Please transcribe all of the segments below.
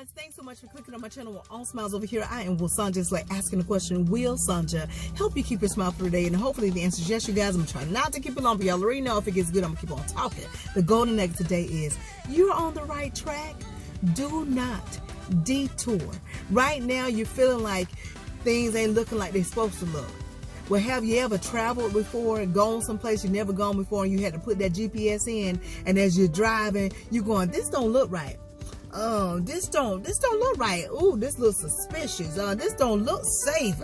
guys, thanks so much for clicking on my channel. All Smiles Over Here. I am Will Sanja. It's like asking the question, will Sanja help you keep your smile for the day? And hopefully the answer is yes, you guys. I'm trying not to keep it long, but y'all already know if it gets good, I'm gonna keep on talking. The golden nugget today is you're on the right track. Do not detour. Right now you're feeling like things ain't looking like they're supposed to look. Well, have you ever traveled before and gone someplace you've never gone before and you had to put that GPS in, and as you're driving, you're going, this don't look right. This don't look right. Ooh, this looks suspicious. This don't look safe.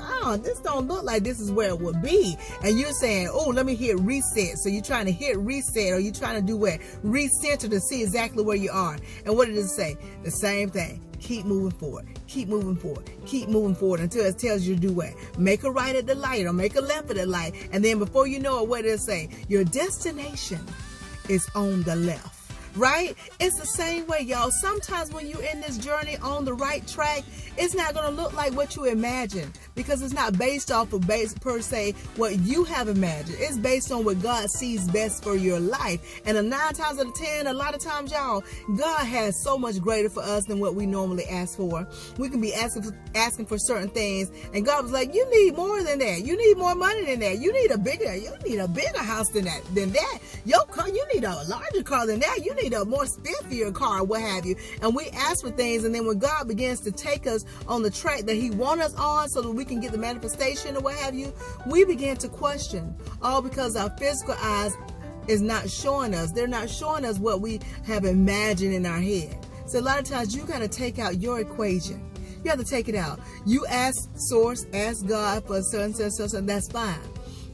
This don't look like this is where it would be. And you're saying, oh, let me hit reset. So you're trying to hit reset, or you're trying to do what? Recenter to see exactly where you are. And what did it say? The same thing. Keep moving forward. Keep moving forward. Keep moving forward until it tells you to do what? Make a right at the light or make a left at the light. And then before you know it, what did it say? Your destination is on the left. Right? It's the same way, y'all. Sometimes when you're in this journey on the right track, it's not going to look like what you imagine, because it's not based off of per se what you have imagined. It's based on what God sees best for your life. And 9 times out of 10, a lot of times, y'all, God has so much greater for us than what we normally ask for. We can be asking for certain things, and God was like, you need more than that. You need more money than that. You need a bigger house than that. Your car, you need a larger car than that. You need a more spiffier car, what have you. And we ask for things, and then when God begins to take us on the track that He wants us on so that we can get the manifestation or what have you, we begin to question, all because our physical eyes is not showing us. They're not showing us what we have imagined in our head. So a lot of times you got to take out your equation. You have to take it out. You ask source, ask God for a certain, that's fine.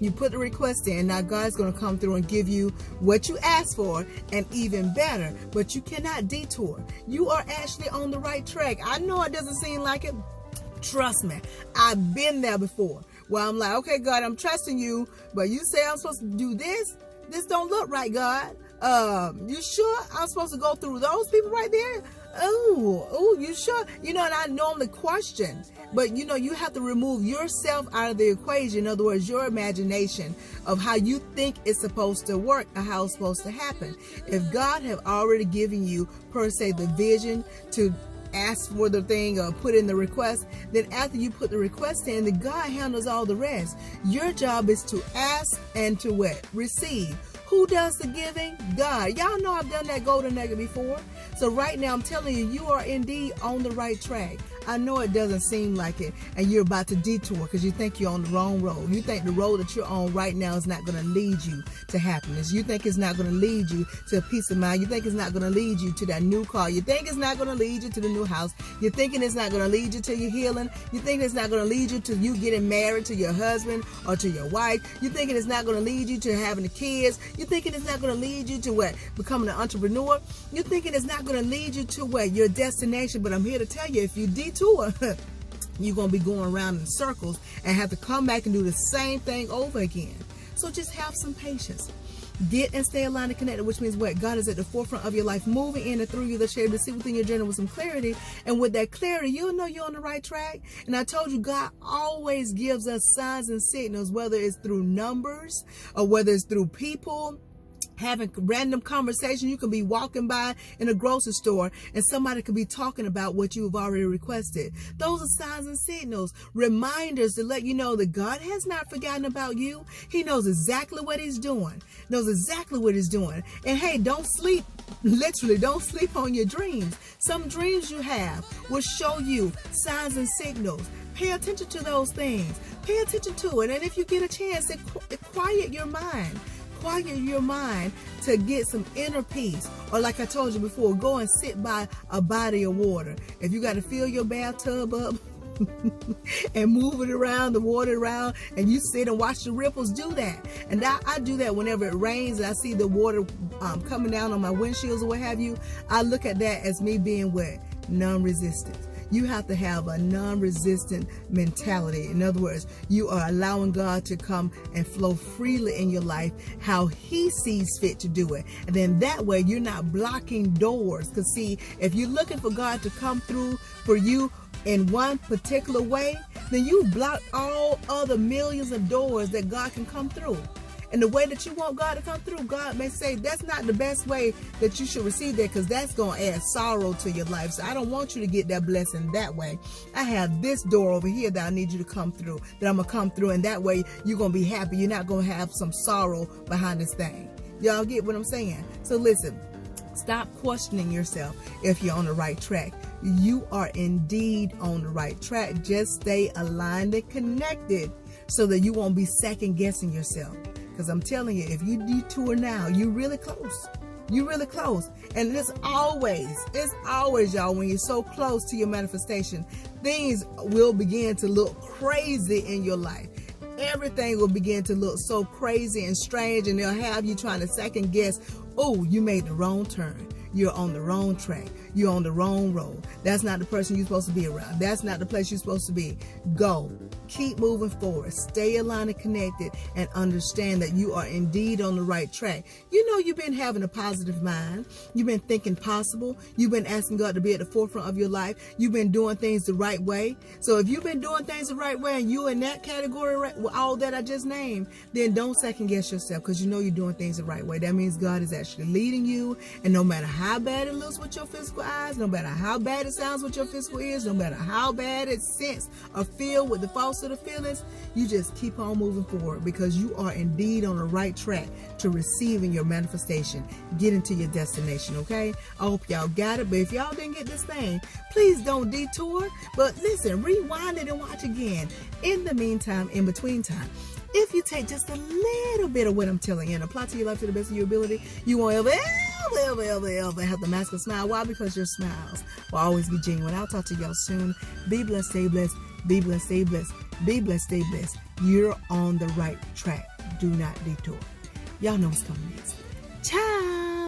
You put the request in. Now God's going to come through and give you what you asked for, and even better. But you cannot detour. You are actually on the right track. I know it doesn't seem like it. Trust me, I've been there before, where I'm like, okay, God, I'm trusting you, but you say I'm supposed to do this. This don't look right, God. You sure I'm supposed to go through those people right there? Oh, you sure? You know, and I normally question, but you know, you have to remove yourself out of the equation. In other words, your imagination of how you think it's supposed to work or how it's supposed to happen. If God have already given you, per se, the vision to ask for the thing or put in the request, then after you put the request in, then God handles all the rest. Your job is to ask and to what? Receive. Who does the giving? God. Y'all know I've done that golden nugget before. So right now I'm telling you, you are indeed on the right track. I know it doesn't seem like it, and you're about to detour because you think you're on the wrong road. You think the road that you're on right now is not going to lead you to happiness. You think it's not going to lead you to peace of mind. You think it's not going to lead you to that new car. You think it's not going to lead you to the new house. You're thinking it's not going to lead you to your healing. You think it's not going to lead you to you getting married to your husband or to your wife. You're thinking it's not going to lead you to having the kids. You're thinking it's not going to lead you to what? Becoming an entrepreneur. You're thinking it's not going to lead you to what? Your destination. But I'm here to tell you, if you detour, you're going to be going around in circles and have to come back and do the same thing over again. So just have some patience. Get and stay aligned and connected, which means what? God is at the forefront of your life, moving in and through you, that you're able to see within your journey with some clarity. And with that clarity, you'll know you're on the right track. And I told you, God always gives us signs and signals, whether it's through numbers or whether it's through people. Having random conversation. You can be walking by in a grocery store and somebody could be talking about what you have already requested. Those are signs and signals, reminders to let you know that God has not forgotten about you. He knows exactly what He's doing. And hey, don't sleep. Literally, don't sleep on your dreams. Some dreams you have will show you signs and signals. Pay attention to those things. Pay attention to it. And if you get a chance, quiet your mind. Quiet your mind to get some inner peace. Or like I told you before, go and sit by a body of water. If you got to fill your bathtub up and move it around, the water around, and you sit and watch the ripples, do that. And I do that whenever it rains and I see the water coming down on my windshields or what have you. I look at that as me being what? Non-resistant. You have to have a non-resistant mentality. In other words, you are allowing God to come and flow freely in your life how He sees fit to do it. And then that way you're not blocking doors. Because see, if you're looking for God to come through for you in one particular way, then you block all other millions of doors that God can come through. And the way that you want God to come through, God may say that's not the best way that you should receive that, because that's going to add sorrow to your life. So I don't want you to get that blessing that way. I have this door over here that I need you to come through, that I'm going to come through, and that way you're going to be happy. You're not going to have some sorrow behind this thing. Y'all get what I'm saying? So listen, stop questioning yourself if you're on the right track. You are indeed on the right track. Just stay aligned and connected so that you won't be second guessing yourself. Because I'm telling you, if you detour now, you're really close. You're really close. And it's always, y'all, when you're so close to your manifestation, things will begin to look crazy in your life. Everything will begin to look so crazy and strange, and they'll have you trying to second guess. Oh, you made the wrong turn. You're on the wrong track. You're on the wrong road. That's not the person you're supposed to be around. That's not the place you're supposed to be. Go. Keep moving forward. Stay aligned and connected, and understand that you are indeed on the right track. You know, you've been having a positive mind. You've been thinking possible. You've been asking God to be at the forefront of your life. You've been doing things the right way. So if you've been doing things the right way and you're in that category with all that I just named, then don't second guess yourself, because you know you're doing things the right way. That means God is actually leading you, and no matter how bad it looks with your physical eyes, no matter how bad it sounds with your physical ears, no matter how bad it sense or feel with the false of the feelings, you just keep on moving forward, because you are indeed on the right track to receiving your manifestation, getting to your destination. Okay, I hope y'all got it. But if y'all didn't get this thing, please don't detour, but listen, rewind it and watch again. In the meantime, in between time, if you take just a little bit of what I'm telling you and apply to your life to the best of your ability, you won't ever have to mask a smile. Why? Because your smiles will always be genuine. I'll talk to y'all soon. Be blessed, stay blessed. Be blessed, stay blessed. Be blessed, stay blessed. You're on the right track. Do not detour. Y'all know what's coming next.